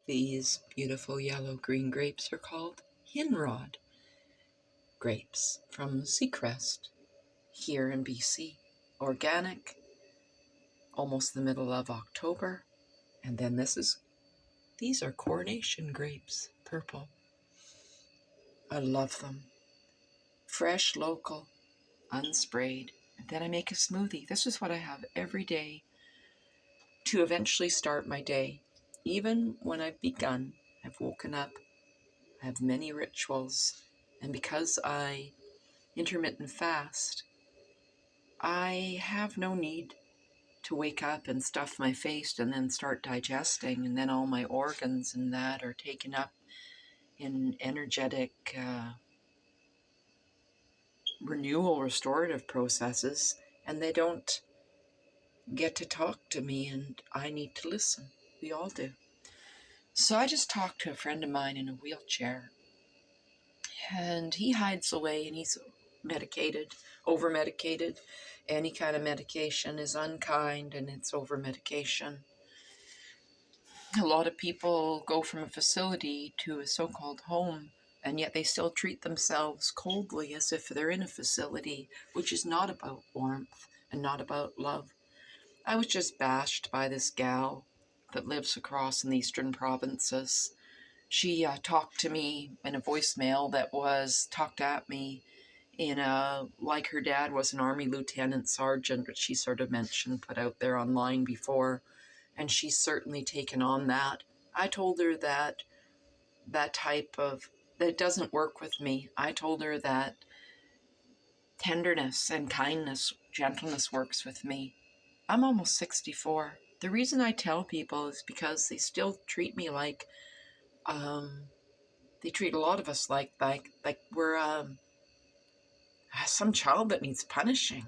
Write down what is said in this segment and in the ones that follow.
These beautiful yellow-green grapes are called Hinrod grapes from Seacrest here in BC. Organic, almost the middle of October. And then these are Coronation grapes, purple. I love them. Fresh, local, unsprayed. And then I make a smoothie. This is what I have every day to eventually start my day. Even when I've begun, I've woken up, I have many rituals, and because I intermittent fast, I have no need to wake up and stuff my face and then start digesting, and then all my organs and that are taken up in energetic renewal, restorative processes, and they don't get to talk to me, and I need to listen. We all do. So I just talked to a friend of mine in a wheelchair, and he hides away, and he's medicated, over-medicated. Any kind of medication is unkind, and it's over-medication. A lot of people go from a facility to a so-called home, and yet they still treat themselves coldly as if they're in a facility, which is not about warmth and not about love. I was just bashed by this gal that lives across in the eastern provinces. She talked to me in a voicemail that was talked at me in like her dad was an Army lieutenant sergeant, which she sort of mentioned, put out there online before, and she's certainly taken on that. I told her that that doesn't work with me. I told her that tenderness and kindness, gentleness works with me. I'm almost 64. The reason I tell people is because they still treat me like, they treat a lot of us like we're some child that needs punishing.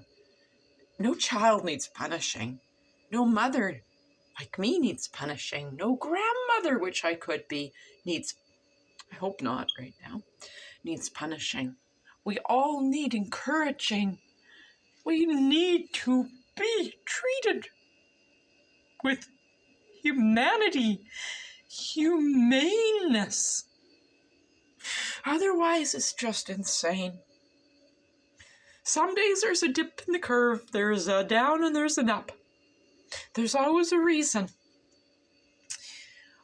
No child needs punishing. No mother like me needs punishing. No grandmother, which I could be, I hope not right now, needs punishing. We all need encouraging. We need to be treated with humanity, humaneness. Otherwise, it's just insane. Some days there's a dip in the curve, there's a down and there's an up. There's always a reason.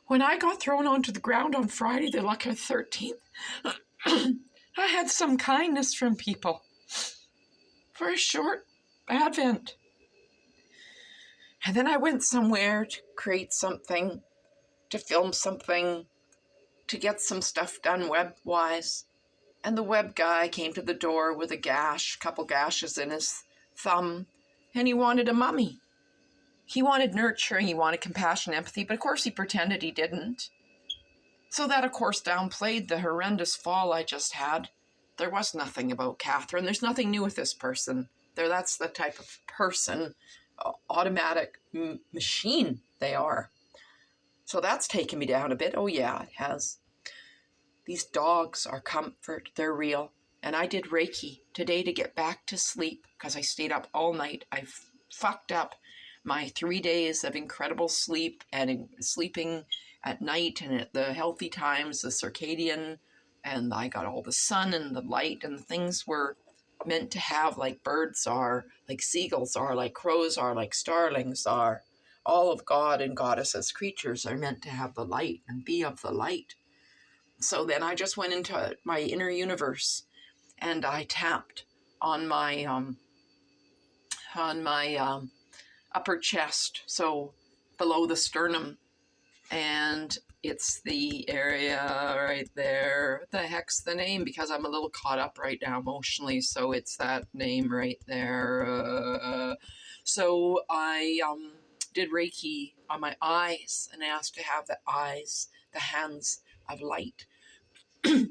When I got thrown onto the ground on Friday, the lucky 13th, I had some kindness from people for a short advent. And then I went somewhere to create something, to film something, to get some stuff done web-wise. And the web guy came to the door with a couple gashes in his thumb, and he wanted a mummy. He wanted nurturing, he wanted compassion, empathy, but of course he pretended he didn't. So that, of course, downplayed the horrendous fall I just had. There was nothing about Catherine. There's nothing new with this person. That's the type of person, automatic machine they are. So that's taken me down a bit. Oh yeah, it has. These dogs are comfort. They're real. And I did Reiki today to get back to sleep because I stayed up all night. I fucked up my 3 days of incredible sleep and sleeping at night and at the healthy times, the circadian, and I got all the sun and the light, and the things were meant to have, like birds are, like seagulls are, like crows are, like starlings are. All of God and goddesses creatures are meant to have the light and be of the light. So then I just went into my inner universe and I tapped on my upper chest, so below the sternum, and it's the area right there. What the heck's the name? Because I'm a little caught up right now emotionally, so it's that name right there. So I did Reiki on my eyes and asked to have the eyes, the hands of light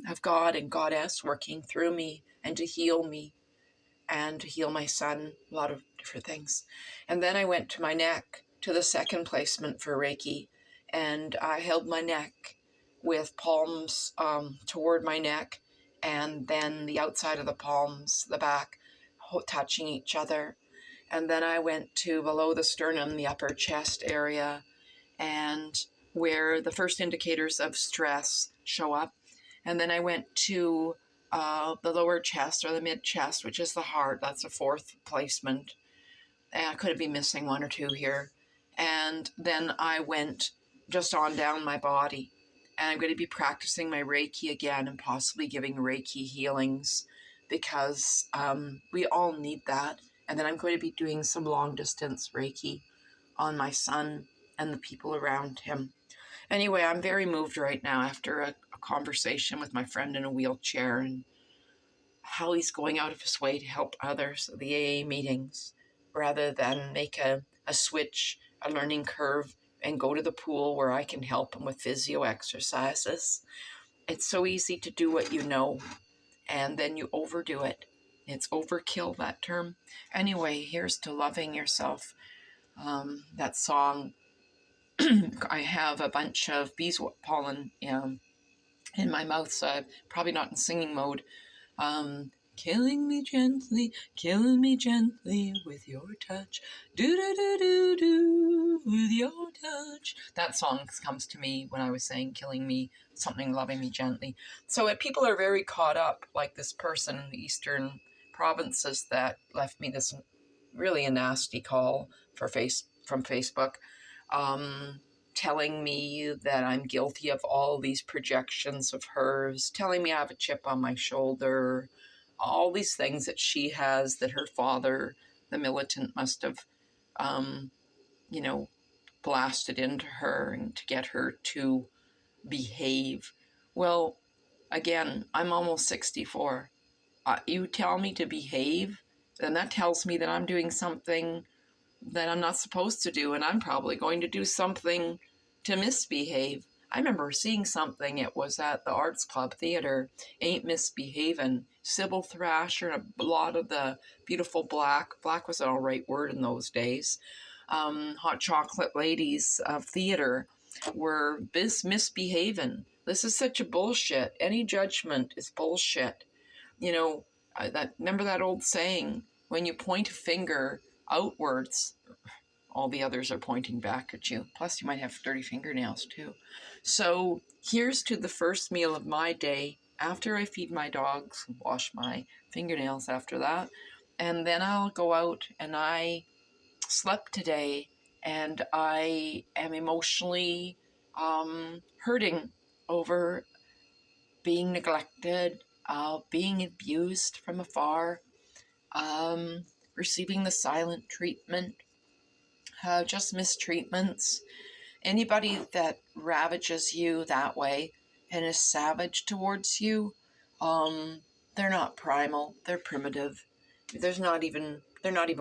of God and Goddess working through me and to heal me and to heal my son, a lot of different things. And then I went to my neck, to the second placement for Reiki, and I held my neck with palms toward my neck, and then the outside of the palms, the back, touching each other. And then I went to below the sternum, the upper chest area, and where the first indicators of stress show up. And then I went to the lower chest or the mid chest, which is the heart. That's a fourth placement. And I could be missing one or two here. And then I went just on down my body. And I'm going to be practicing my Reiki again and possibly giving Reiki healings because we all need that. And then I'm going to be doing some long distance Reiki on my son and the people around him. Anyway, I'm very moved right now after a conversation with my friend in a wheelchair and how he's going out of his way to help others at the AA meetings rather than make a switch, a learning curve, and go to the pool where I can help him with physio exercises. It's so easy to do what you know, and then you overdo it. It's overkill, that term. Anyway, here's to loving yourself. That song, I have a bunch of bees pollen in my mouth, so I'm probably not in singing mode. Killing me gently with your touch. Do with your touch. That song comes to me when I was saying killing me, something loving me gently. So people are very caught up, like this person in the eastern provinces that left me this really a nasty call from Facebook, telling me that I'm guilty of all these projections of hers, telling me I have a chip on my shoulder, all these things that she has that her father, the militant, must have, blasted into her and to get her to behave. Well, again, I'm almost 64. You tell me to behave, then that tells me that I'm doing something that I'm not supposed to do, and I'm probably going to do something to misbehave. I remember seeing something, it was at the Arts Club Theatre, Ain't Misbehavin', Sybil Thrasher, and a lot of the beautiful black was an all right word in those days, hot chocolate ladies of theatre were misbehaving. This is such a bullshit. Any judgment is bullshit. Remember that old saying, when you point a finger outwards, all the others are pointing back at you. Plus, you might have dirty fingernails too. So here's to the first meal of my day after I feed my dogs, wash my fingernails after that, and then I'll go out. And I slept today, and I am emotionally hurting over being neglected, being abused from afar, receiving the silent treatment, just mistreatments. Anybody that ravages you that way and is savage towards you, they're not primal, they're primitive. They're not even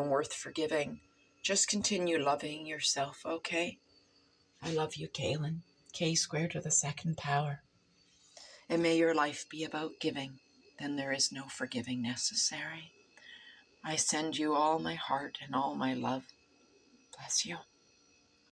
worth forgiving. Just continue loving yourself, okay? I love you, Kaylin. K squared to the second power. And may your life be about giving. Then there is no forgiving necessary. I send you all my heart and all my love. Bless you.